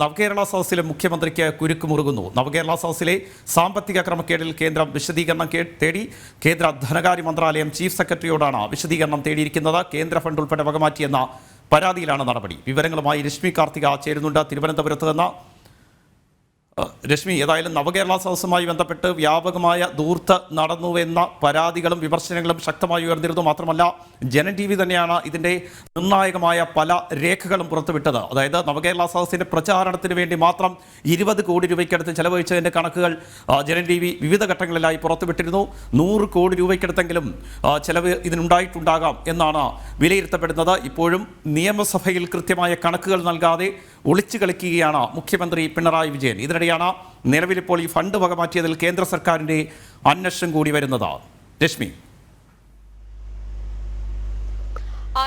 നവകേരള സദസ്സിലെ മുഖ്യമന്ത്രിക്ക് കുരുക്ക് മുറുകുന്നു. നവകേരള സദസ്സിലെ സാമ്പത്തിക ക്രമക്കേടിൽ കേന്ദ്രം വിശദീകരണം തേടി. കേന്ദ്ര ധനകാര്യ മന്ത്രാലയം ചീഫ് സെക്രട്ടറിയോടാണ് വിശദീകരണം തേടിയിരിക്കുന്നത്. കേന്ദ്ര ഫണ്ട് ഉൾപ്പെടെ വകമാറ്റിയെന്ന പരാതിയിലാണ് നടപടി. വിവരങ്ങളുമായി രശ്മി കാർത്തിക ചേരുന്നുണ്ട് തിരുവനന്തപുരത്ത് നിന്ന്. രശ്മി, ഏതായാലും നവകേരള സദസ്സുമായി ബന്ധപ്പെട്ട് വ്യാപകമായ ധൂർത്ത് നടന്നുവെന്ന പരാതികളും വിമർശനങ്ങളും ശക്തമായി ഉയർന്നിരുന്നു. മാത്രമല്ല ജനൻ TV തന്നെയാണ് ഇതിൻ്റെ നിർണായകമായ പല രേഖകളും പുറത്തുവിട്ടത്. അതായത് നവകേരള സദസ്സിൻ്റെ പ്രചാരണത്തിന് വേണ്ടി മാത്രം 20 കോടി രൂപയ്ക്കടുത്ത് ചെലവഴിച്ചതിൻ്റെ കണക്കുകൾ ജനൻ TV വിവിധ ഘട്ടങ്ങളിലായി പുറത്തുവിട്ടിരുന്നു. 100 കോടി രൂപയ്ക്കടുത്തെങ്കിലും ചെലവ് ഇതിനുണ്ടായിട്ടുണ്ടാകാം എന്നാണ് വിലയിരുത്തപ്പെടുന്നത്. ഇപ്പോഴും നിയമസഭയിൽ കൃത്യമായ കണക്കുകൾ നൽകാതെ ഒളിച്ചു കളിക്കുകയാണ് മുഖ്യമന്ത്രി പിണറായി വിജയൻ. ഇതിനിടെയാണ് നിലവിലിപ്പോൾ ഈ ഫണ്ട് വകമാറ്റിയതിൽ കേന്ദ്ര സർക്കാരിൻ്റെ അന്വേഷണം കൂടി വരുന്നത്. രശ്മി,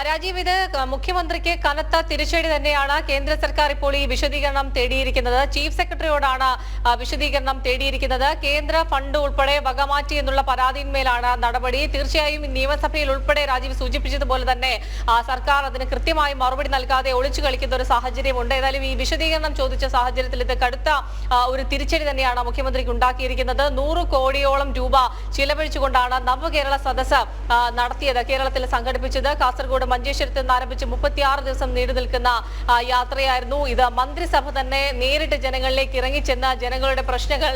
രാജീവ്, ഇത് മുഖ്യമന്ത്രിക്ക് കനത്ത തിരിച്ചടി തന്നെയാണ്. കേന്ദ്ര സർക്കാർ ഇപ്പോൾ ഈ വിശദീകരണം തേടിയിരിക്കുന്നത്. ചീഫ് സെക്രട്ടറിയോടാണ് വിശദീകരണം തേടിയിരിക്കുന്നത്. കേന്ദ്ര ഫണ്ട് ഉൾപ്പെടെ വകമാറ്റി എന്നുള്ള പരാതിയിന്മേലാണ് നടപടി. തീർച്ചയായും നിയമസഭയിൽ ഉൾപ്പെടെ രാജീവ് സൂചിപ്പിച്ചതുപോലെ തന്നെ സർക്കാർ അതിന് കൃത്യമായി മറുപടി നൽകാതെ ഒളിച്ചു കളിക്കുന്ന ഒരു സാഹചര്യമുണ്ട്. ഏതായാലും ഈ വിശദീകരണം ചോദിച്ച സാഹചര്യത്തിൽ ഇത് കടുത്ത ഒരു തിരിച്ചടി തന്നെയാണ് മുഖ്യമന്ത്രിക്ക് ഉണ്ടാക്കിയിരിക്കുന്നത്. 100 കോടിയോളം രൂപ ചിലവഴിച്ചുകൊണ്ടാണ് നവകേരള സദസ്സ് നടത്തിയത്. കേരളത്തിൽ സംഘടിപ്പിച്ചത് കാസർഗോഡ് മഞ്ചേശ്വരത്ത് നിന്ന് ആരംഭിച്ച് 36 ദിവസം നീണ്ടു നിൽക്കുന്ന യാത്രയായിരുന്നു ഇത്. മന്ത്രിസഭ തന്നെ നേരിട്ട് ജനങ്ങളിലേക്ക് ഇറങ്ങിച്ചെന്ന് ജനങ്ങളുടെ പ്രശ്നങ്ങൾ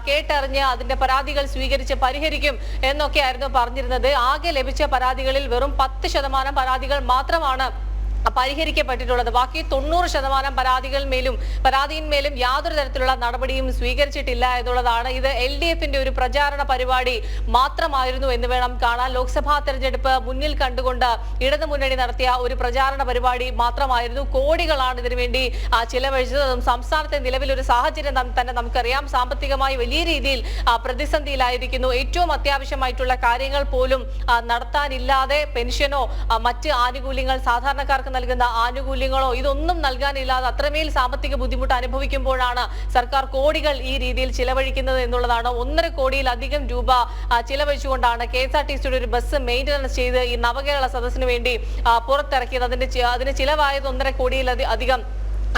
കേട്ടറിഞ്ഞ് അതിന്റെ പരാതികൾ സ്വീകരിച്ച് പരിഹരിക്കും എന്നൊക്കെയായിരുന്നു പറഞ്ഞിരുന്നത്. ആകെ ലഭിച്ച പരാതികളിൽ വെറും 10% പരാതികൾ മാത്രമാണ് പരിഹരിക്കപ്പെട്ടിട്ടുള്ളത്. ബാക്കി 90% പരാതിയിന്മേലും യാതൊരു തരത്തിലുള്ള നടപടിയും സ്വീകരിച്ചിട്ടില്ല എന്നുള്ളതാണ്. ഇത് LDFന്റെ ഒരു പ്രചാരണ പരിപാടി മാത്രമായിരുന്നു എന്ന് വേണം കാണാൻ. ലോക്സഭാ തെരഞ്ഞെടുപ്പ് മുന്നിൽ കണ്ടുകൊണ്ട് ഇടതുമുന്നണി നടത്തിയ ഒരു പ്രചാരണ പരിപാടി മാത്രമായിരുന്നു. കോടികളാണ് ഇതിനുവേണ്ടി ചിലവഴിച്ചത്. അതും സംസ്ഥാനത്തെ നിലവിലൊരു സാഹചര്യം തന്നെ നമുക്കറിയാം. സാമ്പത്തികമായി വലിയ രീതിയിൽ പ്രതിസന്ധിയിലായിരിക്കുന്നു. ഏറ്റവും അത്യാവശ്യമായിട്ടുള്ള കാര്യങ്ങൾ പോലും നടത്താനില്ലാതെ പെൻഷനോ മറ്റ് ആനുകൂല്യങ്ങൾ, സാധാരണക്കാർക്ക് നൽകുന്ന ആനുകൂല്യങ്ങളോ ഇതൊന്നും നൽകാനില്ലാതെ അത്രമേൽ സാമ്പത്തിക ബുദ്ധിമുട്ട് അനുഭവിക്കുമ്പോഴാണ് സർക്കാർ കോടികൾ ഈ രീതിയിൽ ചിലവഴിക്കുന്നത് എന്നുള്ളതാണ്. 1.5 കോടിയിലധികം രൂപ ചിലവഴിച്ചുകൊണ്ടാണ് KSRTCയുടെ ഒരു ബസ് മെയിൻ്റനൻസ് ചെയ്ത് ഈ നവകേരള സദസ്സിന് വേണ്ടി പുറത്തിറക്കിയത്. അതിന് ചിലവായത് 1.5 കോടിയിലധികം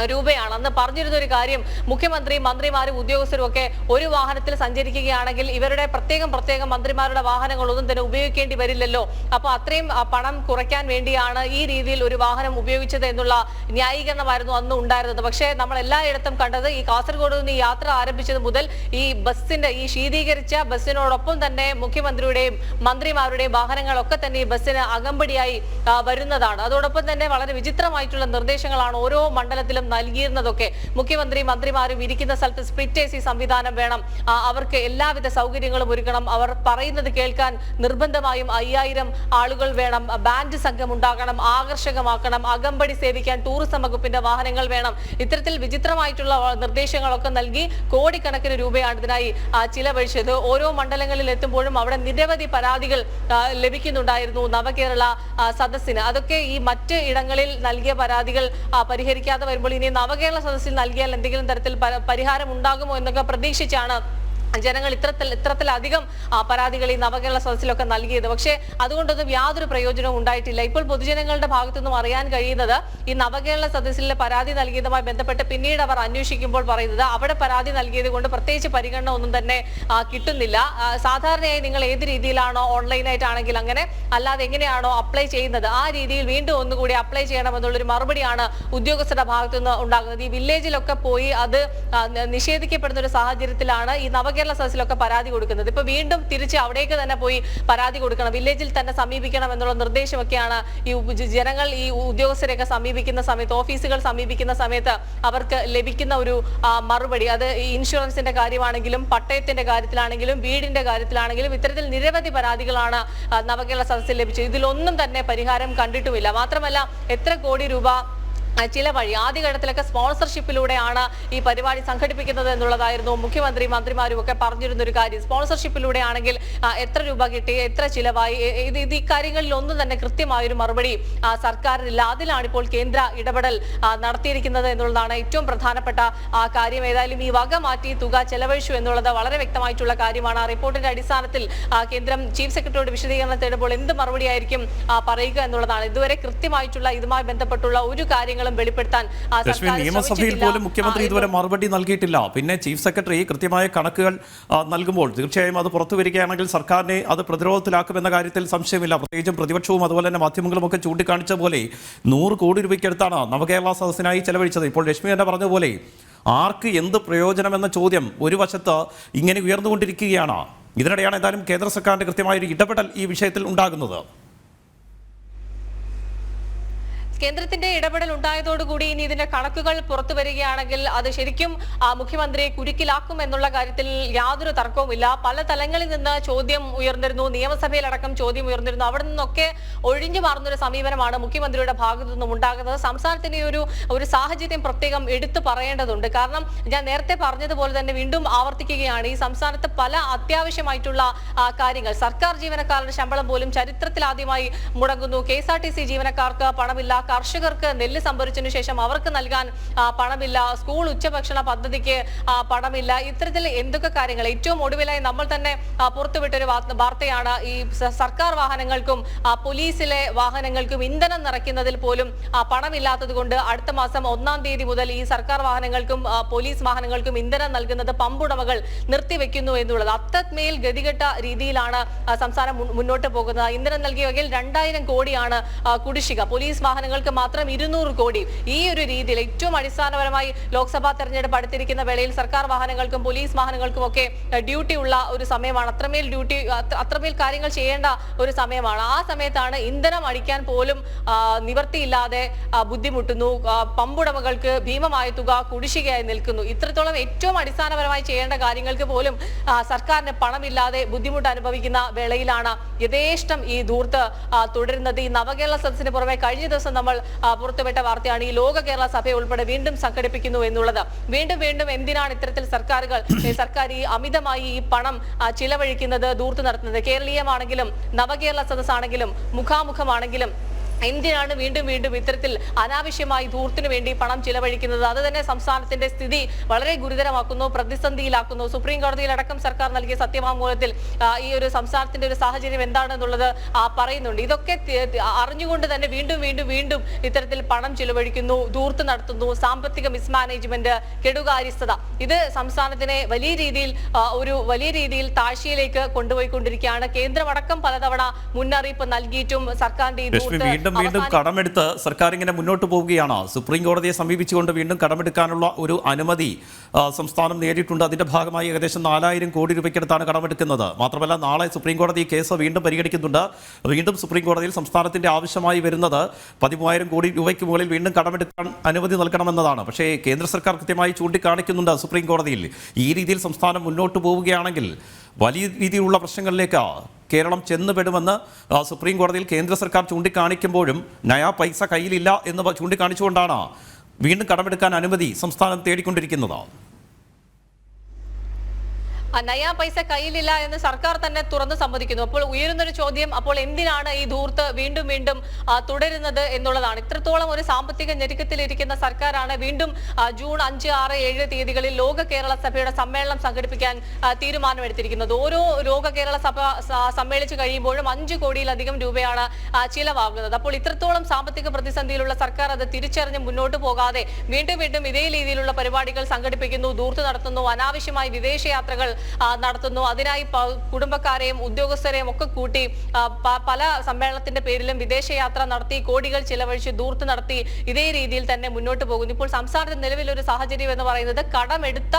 രൂപയാണ്. അന്ന് പറഞ്ഞിരുന്ന ഒരു കാര്യം, മുഖ്യമന്ത്രി, മന്ത്രിമാരും ഉദ്യോഗസ്ഥരും ഒക്കെ ഒരു വാഹനത്തിൽ സഞ്ചരിക്കുകയാണെങ്കിൽ ഇവരുടെ പ്രത്യേകം മന്ത്രിമാരുടെ വാഹനങ്ങളൊന്നും തന്നെ ഉപയോഗിക്കേണ്ടി വരില്ലല്ലോ. അപ്പോൾ അത്രയും പണം കുറയ്ക്കാൻ വേണ്ടിയാണ് ഈ രീതിയിൽ ഒരു വാഹനം ഉപയോഗിച്ചത് എന്നുള്ള ന്യായീകരണമായിരുന്നു അന്ന് ഉണ്ടായിരുന്നത്. പക്ഷേ നമ്മൾ എല്ലായിടത്തും കണ്ടത് ഈ കാസർഗോഡ് നിന്ന് ഈ യാത്ര ആരംഭിച്ചത് മുതൽ ഈ ബസ്സിന്റെ ഈ ശീതീകരിച്ച ബസ്സിനോടൊപ്പം തന്നെ മുഖ്യമന്ത്രിയുടെയും മന്ത്രിമാരുടെയും വാഹനങ്ങളൊക്കെ തന്നെ ഈ ബസ്സിന് അകമ്പടിയായി വരുന്നതാണ്. അതോടൊപ്പം തന്നെ വളരെ വിചിത്രമായിട്ടുള്ള നിർദ്ദേശങ്ങളാണ് ഓരോ മണ്ഡലത്തിലും നൽകിയിരുന്നതൊക്കെ. മുഖ്യമന്ത്രി, മന്ത്രിമാരും ഇരിക്കുന്ന സ്ഥലത്ത് സ്പ്ലിറ്റ് AC സംവിധാനം വേണം, അവർക്ക് എല്ലാവിധ സൗകര്യങ്ങളും ഒരുക്കണം, അവർ പറയുന്നത് കേൾക്കാൻ നിർബന്ധമായും 5000 ആളുകൾ വേണം, ബാൻഡ് സംഘം ഉണ്ടാകണം, ആകർഷകമാക്കണം, അകമ്പടി സേവിക്കാൻ ടൂറിസം വകുപ്പിന്റെ വാഹനങ്ങൾ വേണം. ഇത്തരത്തിൽ വിചിത്രമായിട്ടുള്ള നിർദ്ദേശങ്ങളൊക്കെ നൽകി കോടിക്കണക്കിന് രൂപയാണ് ഇതിനായി ചിലവഴിച്ചത്. ഓരോ മണ്ഡലങ്ങളിൽ എത്തുമ്പോഴും അവിടെ നിരവധി പരാതികൾ ലഭിക്കുന്നുണ്ടായിരുന്നു നവകേരള സദസ്സിന്. അതൊക്കെ ഈ മറ്റ് ഇടങ്ങളിൽ നൽകിയ പരാതികൾ പരിഹരിക്കാതെ വരുമ്പോൾ ഇനി നവകേരള സദസ്സിൽ നൽകിയാൽ എന്തെങ്കിലും തരത്തിൽ പരിഹാരം ഉണ്ടാകുമോ എന്നൊക്കെ പ്രതീക്ഷിച്ചാണ് ജനങ്ങൾ ഇത്തരത്തിലധികം പരാതികൾ ഈ നവകേരള സദസ്സിലൊക്കെ നൽകിയത്. പക്ഷേ അതുകൊണ്ടൊന്നും യാതൊരു പ്രയോജനവും ഉണ്ടായിട്ടില്ല. ഇപ്പോൾ പൊതുജനങ്ങളുടെ ഭാഗത്തുനിന്നും അറിയാൻ കഴിയുന്നത് ഈ നവകേരള സദസ്സിലെ പരാതി നൽകിയതുമായി ബന്ധപ്പെട്ട് പിന്നീട് അവർ അന്വേഷിക്കുമ്പോൾ പറയുന്നത് അവിടെ പരാതി നൽകിയത് കൊണ്ട് പ്രത്യേകിച്ച് പരിഗണന ഒന്നും തന്നെ കിട്ടുന്നില്ല. സാധാരണയായി നിങ്ങൾ ഏത് രീതിയിലാണോ, ഓൺലൈനായിട്ടാണെങ്കിൽ അങ്ങനെ, അല്ലാതെ എങ്ങനെയാണോ അപ്ലൈ ചെയ്യുന്നത് ആ രീതിയിൽ വീണ്ടും ഒന്നുകൂടി അപ്ലൈ ചെയ്യണമെന്നുള്ളൊരു മറുപടിയാണ് ഉദ്യോഗസ്ഥരുടെ ഭാഗത്തുനിന്ന് ഉണ്ടാകുന്നത്. ഈ വില്ലേജിലൊക്കെ പോയി അത് നിഷേധിക്കപ്പെടുന്ന ഒരു സാഹചര്യത്തിലാണ് ഈ നവകേരള സദസ്സിലൊക്കെ പരാതി കൊടുക്കുന്നത്. ഇപ്പൊ വീണ്ടും തിരിച്ച് അവിടേക്ക് തന്നെ പോയി പരാതി കൊടുക്കണം, വില്ലേജിൽ തന്നെ സമീപിക്കണം എന്നുള്ള നിർദ്ദേശമൊക്കെയാണ് ഈ ജനങ്ങൾ ഈ ഉദ്യോഗസ്ഥരെയൊക്കെ സമീപിക്കുന്ന സമയത്ത്, ഓഫീസുകൾ സമീപിക്കുന്ന സമയത്ത് അവർക്ക് ലഭിക്കുന്ന ഒരു മറുപടി. അത് ഇൻഷുറൻസിന്റെ കാര്യമാണെങ്കിലും പട്ടയത്തിന്റെ കാര്യത്തിലാണെങ്കിലും വീടിന്റെ കാര്യത്തിലാണെങ്കിലും ഇത്തരത്തിൽ നിരവധി പരാതികളാണ് നവകേരള സദസ്സിൽ ലഭിച്ചത്. ഇതിലൊന്നും തന്നെ പരിഹാരം കണ്ടിട്ടുമില്ല. മാത്രമല്ല എത്ര കോടി രൂപ ചിലവഴി ആദ്യഘട്ടത്തിലൊക്കെ സ്പോൺസർഷിപ്പിലൂടെയാണ് ഈ പരിപാടി സംഘടിപ്പിക്കുന്നത് എന്നുള്ളതായിരുന്നു മുഖ്യമന്ത്രി, മന്ത്രിമാരും ഒക്കെ പറഞ്ഞിരുന്ന ഒരു കാര്യം. സ്പോൺസർഷിപ്പിലൂടെ ആണെങ്കിൽ എത്ര രൂപ കിട്ടി, എത്ര ചിലവായി, ഈ കാര്യങ്ങളിൽ ഒന്നും തന്നെ കൃത്യമായൊരു മറുപടി സർക്കാരിനില്ല. അതിലാണ് ഇപ്പോൾ കേന്ദ്ര ഇടപെടൽ നടത്തിയിരിക്കുന്നത് എന്നുള്ളതാണ് ഏറ്റവും പ്രധാനപ്പെട്ട കാര്യം. ഏതായാലും ഈ വക മാറ്റി തുക ചെലവഴിച്ചു എന്നുള്ളത് വളരെ വ്യക്തമായിട്ടുള്ള കാര്യമാണ്. ആ റിപ്പോർട്ടിന്റെ അടിസ്ഥാനത്തിൽ കേന്ദ്രം ചീഫ് സെക്രട്ടറിയോട് വിശദീകരണം തേടുമ്പോൾ എന്ത് മറുപടിയായിരിക്കും പറയുക എന്നുള്ളതാണ്. ഇതുവരെ കൃത്യമായിട്ടുള്ള ഇതുമായി ബന്ധപ്പെട്ടുള്ള ഒരു കാര്യങ്ങൾ കാര്യങ്ങളും വെളിപ്പെടുത്താൻ ലക്ഷ്മി, നിയമസഭയിൽ പോലും മുഖ്യമന്ത്രി ഇതുവരെ മറുപടി നൽകിയിട്ടില്ല. പിന്നെ ചീഫ് സെക്രട്ടറി കൃത്യമായ കണക്കുകൾ നൽകുമ്പോൾ തീർച്ചയായും അത് പുറത്തു വരികയാണെങ്കിൽ സർക്കാരിനെ അത് പ്രതിരോധത്തിലാക്കുമെന്ന കാര്യത്തിൽ സംശയമില്ല. പ്രത്യേകിച്ചും പ്രതിപക്ഷവും അതുപോലെ തന്നെ മാധ്യമങ്ങളും ഒക്കെ ചൂണ്ടിക്കാണിച്ച പോലെ 100 കോടി രൂപയ്ക്കടുത്താണ് നവകേരള സദസ്സിനായി ചെലവഴിച്ചത്. ഇപ്പോൾ ലക്ഷ്മി തന്നെ പറഞ്ഞതുപോലെ ആർക്ക് എന്ത് പ്രയോജനമെന്ന ചോദ്യം ഒരു വശത്ത് ഇങ്ങനെ ഉയർന്നുകൊണ്ടിരിക്കുകയാണ്. ഇതിനിടെയാണ് എന്തായാലും കേന്ദ്ര സർക്കാരിന്റെ കൃത്യമായൊരു ഇടപെടൽ ഈ വിഷയത്തിൽ ഉണ്ടാകുന്നത്. കേന്ദ്രത്തിന്റെ ഇടപെടൽ ഉണ്ടായതോടുകൂടി ഇനി ഇതിന്റെ കണക്കുകൾ പുറത്തു വരികയാണെങ്കിൽ അത് ശരിക്കും മുഖ്യമന്ത്രിയെ കുരുക്കിലാക്കും എന്നുള്ള കാര്യത്തിൽ യാതൊരു തർക്കവുമില്ല. പല തലങ്ങളിൽ നിന്ന് ചോദ്യം ഉയർന്നിരുന്നു, നിയമസഭയിലടക്കം ചോദ്യം ഉയർന്നിരുന്നു. അവിടെ നിന്നൊക്കെ ഒഴിഞ്ഞു മാറുന്നൊരു സമീപനമാണ് മുഖ്യമന്ത്രിയുടെ ഭാഗത്തു നിന്നും ഉണ്ടാകുന്നത്. സംസ്ഥാനത്തിന് ഒരു സാഹചര്യം പ്രത്യേകം എടുത്തു പറയേണ്ടതുണ്ട്. കാരണം ഞാൻ നേരത്തെ പറഞ്ഞതുപോലെ തന്നെ വീണ്ടും ആവർത്തിക്കുകയാണ്, ഈ സംസ്ഥാനത്ത് പല അത്യാവശ്യമായിട്ടുള്ള കാര്യങ്ങൾ, സർക്കാർ ജീവനക്കാരുടെ ശമ്പളം പോലും ചരിത്രത്തിൽ ആദ്യമായി മുടങ്ങുന്നു. KSRTC ജീവനക്കാർക്ക് പണമില്ല, കർഷകർക്ക് നെല്ല് സംഭരിച്ചതിനു ശേഷം അവർക്ക് നൽകാൻ പണമില്ല, സ്കൂൾ ഉച്ചഭക്ഷണ പദ്ധതിക്ക് പണമില്ല. ഇത്തരത്തിൽ എന്തൊക്കെ കാര്യങ്ങൾ. ഏറ്റവും ഒടുവിലായി നമ്മൾ തന്നെ പുറത്തുവിട്ടൊരു വാർത്തയാണ്, ഈ സർക്കാർ വാഹനങ്ങൾക്കും പോലീസിലെ വാഹനങ്ങൾക്കും ഇന്ധനം നിറയ്ക്കുന്നതിൽ പോലും പണമില്ലാത്തത് കൊണ്ട് അടുത്ത മാസം 1-ാം തീയതി മുതൽ ഈ സർക്കാർ വാഹനങ്ങൾക്കും പോലീസ് വാഹനങ്ങൾക്കും ഇന്ധനം നൽകുന്നത് പമ്പുടമകൾ നിർത്തിവെക്കുന്നു എന്നുള്ളത്. അത്രമേൽ ഗതികെട്ട രീതിയിലാണ് സംസ്ഥാനം മുന്നോട്ട് പോകുന്നത്. ഇന്ധനം നൽകിയ വകയിൽ 2000 കോടിയാണ് കുടിശ്ശിക. പോലീസ് വാഹനങ്ങൾക്ക് മാത്രം 200 കോടി. ഈ ഒരു രീതിയിൽ ഏറ്റവും അടിസ്ഥാനപരമായി ലോക്സഭാ തെരഞ്ഞെടുപ്പ് അടുത്തിരിക്കുന്ന വേളയിൽ സർക്കാർ വാഹനങ്ങൾക്കും പോലീസ് വാഹനങ്ങൾക്കും ഒക്കെ ഡ്യൂട്ടി ഉള്ള ഒരു സമയമാണ്. അത്രമേൽ കാര്യങ്ങൾ ചെയ്യേണ്ട ഒരു സമയമാണ്. ആ സമയത്താണ് ഇന്ധനം അടിക്കാൻ പോലും നിവർത്തിയില്ലാതെ ബുദ്ധിമുട്ടുന്നു. പമ്പുടമകൾക്ക് ഭീമമായ തുക കുടിശ്ശികയായി നിൽക്കുന്നു. ഇത്രത്തോളം ഏറ്റവും അടിസ്ഥാനപരമായി ചെയ്യേണ്ട കാര്യങ്ങൾക്ക് പോലും സർക്കാരിന് പണമില്ലാതെ ബുദ്ധിമുട്ട് അനുഭവിക്കുന്ന വേളയിലാണ് യഥേഷ്ടം ഈ ധൂർത്ത് തുടരുന്നത്. ഈ നവകേരള സദസ്സിന് പുറമെ കഴിഞ്ഞ ദിവസം നമ്മൾ പുറത്തുവിട്ട വാർത്തയാണ്, ഈ ലോക കേരള സഭ ഉൾപ്പെടെ വീണ്ടും സംഘടിപ്പിക്കുന്നു എന്നുള്ളത്. വീണ്ടും എന്തിനാണ് ഇത്തരത്തിൽ സർക്കാർ ഈ അമിതമായി ഈ പണം ചിലവഴിക്കുന്നത്, ധൂർത്ത് നടത്തുന്നത്? കേരളീയമാണെങ്കിലും നവകേരള സദസ്സാണെങ്കിലും മുഖാമുഖമാണെങ്കിലും എന്തിനാണ് വീണ്ടും ഇത്തരത്തിൽ അനാവശ്യമായി ധൂർത്തിനു വേണ്ടി പണം ചിലവഴിക്കുന്നത്? അത് തന്നെ സംസ്ഥാനത്തിന്റെ സ്ഥിതി വളരെ ഗുരുതരമാക്കുന്നു, പ്രതിസന്ധിയിലാക്കുന്നു. സുപ്രീം കോടതിയിലടക്കം സർക്കാർ നൽകിയ സത്യവാങ്മൂലത്തിൽ ഈ ഒരു സംസ്ഥാനത്തിന്റെ ഒരു സാഹചര്യം എന്താണെന്നുള്ളത് പറയുന്നുണ്ട്. ഇതൊക്കെ അറിഞ്ഞുകൊണ്ട് തന്നെ വീണ്ടും ഇത്തരത്തിൽ പണം ചിലവഴിക്കുന്നു, ധൂർത്ത് നടത്തുന്നു, സാമ്പത്തിക മിസ്മാനേജ്മെന്റ്, കെടുകാര്യസ്ഥത. ഇത് സംസ്ഥാനത്തിനെ വലിയ രീതിയിൽ താഴ്ചയിലേക്ക് കൊണ്ടുപോയിക്കൊണ്ടിരിക്കുകയാണ്. കേന്ദ്രമടക്കം പലതവണ മുന്നറിയിപ്പ് നൽകിയിട്ടും സർക്കാരിന്റെ ഈ ധൂർത്ത് വീണ്ടും കടമെടുത്ത് സർക്കാർ ഇങ്ങനെ മുന്നോട്ട് പോവുകയാണ്. സുപ്രീം കോടതിയെ സമീപിച്ചുകൊണ്ട് വീണ്ടും കടമെടുക്കാനുള്ള ഒരു അനുമതി സംസ്ഥാനം നേടിയിട്ടുണ്ട്. അതിന്റെ ഭാഗമായി ഏകദേശം 4000 കോടി രൂപയ്ക്കടുത്താണ് കടമെടുക്കുന്നത്. മാത്രമല്ല നാളെ സുപ്രീം കോടതി കേസ് വീണ്ടും പരിഗണിക്കുന്നുണ്ട്. വീണ്ടും സുപ്രീം കോടതിയിൽ സംസ്ഥാനത്തിന്റെ ആവശ്യമായി വരുന്നത് 13000 കോടി രൂപയ്ക്ക് മുകളിൽ വീണ്ടും കടമെടുക്കാൻ അനുമതി നൽകണമെന്നതാണ്. പക്ഷേ കേന്ദ്ര സർക്കാർ കൃത്യമായി ചൂണ്ടിക്കാണിക്കുന്നുണ്ട് സുപ്രീം കോടതിയിൽ, ഈ രീതിയിൽ സംസ്ഥാനം മുന്നോട്ട് പോവുകയാണെങ്കിൽ വലിയ രീതിയിലുള്ള പ്രശ്നങ്ങളിലേക്ക് കേരളം ചെന്നുപെടുമെന്ന് സുപ്രീം കോടതിയിൽ കേന്ദ്ര സർക്കാർ ചൂണ്ടിക്കാണിക്കുമ്പോഴും നയാ പൈസ കയ്യിലില്ല എന്ന് ചൂണ്ടിക്കാണിച്ചുകൊണ്ടാണ് വീണ്ടും കടമെടുക്കാൻ അനുമതി സംസ്ഥാനം തേടിക്കൊണ്ടിരിക്കുന്നത്. നയാ പൈസ കയ്യിലില്ല എന്ന് സർക്കാർ തന്നെ തുറന്നു സമ്മതിക്കുന്നു. അപ്പോൾ ഉയരുന്നൊരു ചോദ്യം, അപ്പോൾ എന്തിനാണ് ഈ ധൂർത്ത് വീണ്ടും തുടരുന്നത് എന്നുള്ളതാണ്. ഇത്രത്തോളം ഒരു സാമ്പത്തിക ഞെരുക്കത്തിലിരിക്കുന്ന സർക്കാരാണ് വീണ്ടും ജൂൺ 5, 6, 7 തീയതികളിൽ ലോക കേരള സഭയുടെ സമ്മേളനം സംഘടിപ്പിക്കാൻ തീരുമാനമെടുത്തിരിക്കുന്നത്. ഓരോ ലോക കേരള സഭ സമ്മേളിച്ചു കഴിയുമ്പോഴും 5 കോടിയിലധികം രൂപയാണ് ചിലവാകുന്നത്. അപ്പോൾ ഇത്രത്തോളം സാമ്പത്തിക പ്രതിസന്ധിയിലുള്ള സർക്കാർ അത് തിരിച്ചറിഞ്ഞ് മുന്നോട്ട് പോകാതെ വീണ്ടും ഇതേ രീതിയിലുള്ള പരിപാടികൾ സംഘടിപ്പിക്കുന്നു, ധൂർത്ത് നടത്തുന്നു, അനാവശ്യമായി വിദേശയാത്രകൾ നടത്തുന്നു. അതിനായി കുടുംബക്കാരെയും ഉദ്യോഗസ്ഥരെയും ഒക്കെ കൂട്ടി പല സമ്മേളനത്തിന്റെ പേരിലും വിദേശയാത്ര നടത്തി, കോടികൾ ചിലവഴിച്ച് ധൂർത്ത് നടത്തി ഇതേ രീതിയിൽ തന്നെ മുന്നോട്ട് പോകുന്നു. ഇപ്പോൾ സംസ്ഥാനത്ത് നിലവിലൊരു സാഹചര്യം എന്ന് പറയുന്നത് കടമെടുത്ത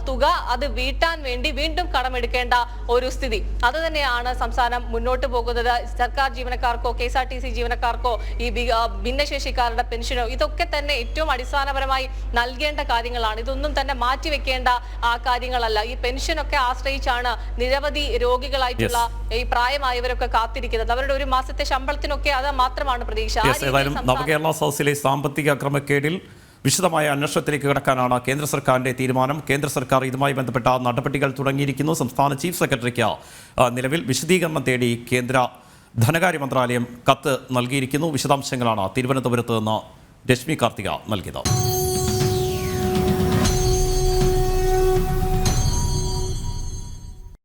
തുക അത് വീട്ടാൻ വേണ്ടി വീണ്ടും കടമെടുക്കേണ്ട ഒരു സ്ഥിതി. അത് തന്നെയാണ് സംസ്ഥാനം മുന്നോട്ട് പോകുന്നത്. സർക്കാർ ജീവനക്കാർക്കോ KSRTC ജീവനക്കാർക്കോ ഈ ഭിന്നശേഷിക്കാരുടെ പെൻഷനോ ഇതൊക്കെ തന്നെ ഏറ്റവും അടിസ്ഥാനപരമായി നൽകേണ്ട കാര്യങ്ങളാണ്. ഇതൊന്നും തന്നെ മാറ്റിവെക്കേണ്ട കാര്യങ്ങളല്ല. ഈ പെൻഷനൊക്കെ ആശ്രയിച്ചാണ് നിരവധി രോഗികളായിട്ടുള്ള ഈ പ്രായമായവരൊക്കെ കാത്തിരിക്കുന്നത്. അവരുടെ ഒരു മാസത്തെ ശമ്പളത്തിനൊക്കെ അത് മാത്രമാണ് പ്രതീക്ഷ. നവകേരള സദസ്സിലെ സാമ്പത്തിക ക്രമക്കേടിൽ വിശദമായ അന്വേഷണത്തിലേക്ക് കടക്കാനാണ് കേന്ദ്ര സർക്കാരിന്റെ തീരുമാനം. കേന്ദ്ര സർക്കാർ ഇതുമായി ബന്ധപ്പെട്ട നടപടികൾ തുടങ്ങിയിരിക്കുന്നു. സംസ്ഥാന ചീഫ് സെക്രട്ടറിക്ക് നിലവിൽ വിശദീകരണം തേടി കേന്ദ്ര ധനകാര്യ മന്ത്രാലയം കത്ത് നൽകിയിരിക്കുന്നു. വിശദാംശങ്ങളാണ് തിരുവനന്തപുരത്ത് നിന്ന് രശ്മി കാർത്തിക നൽകിയത്.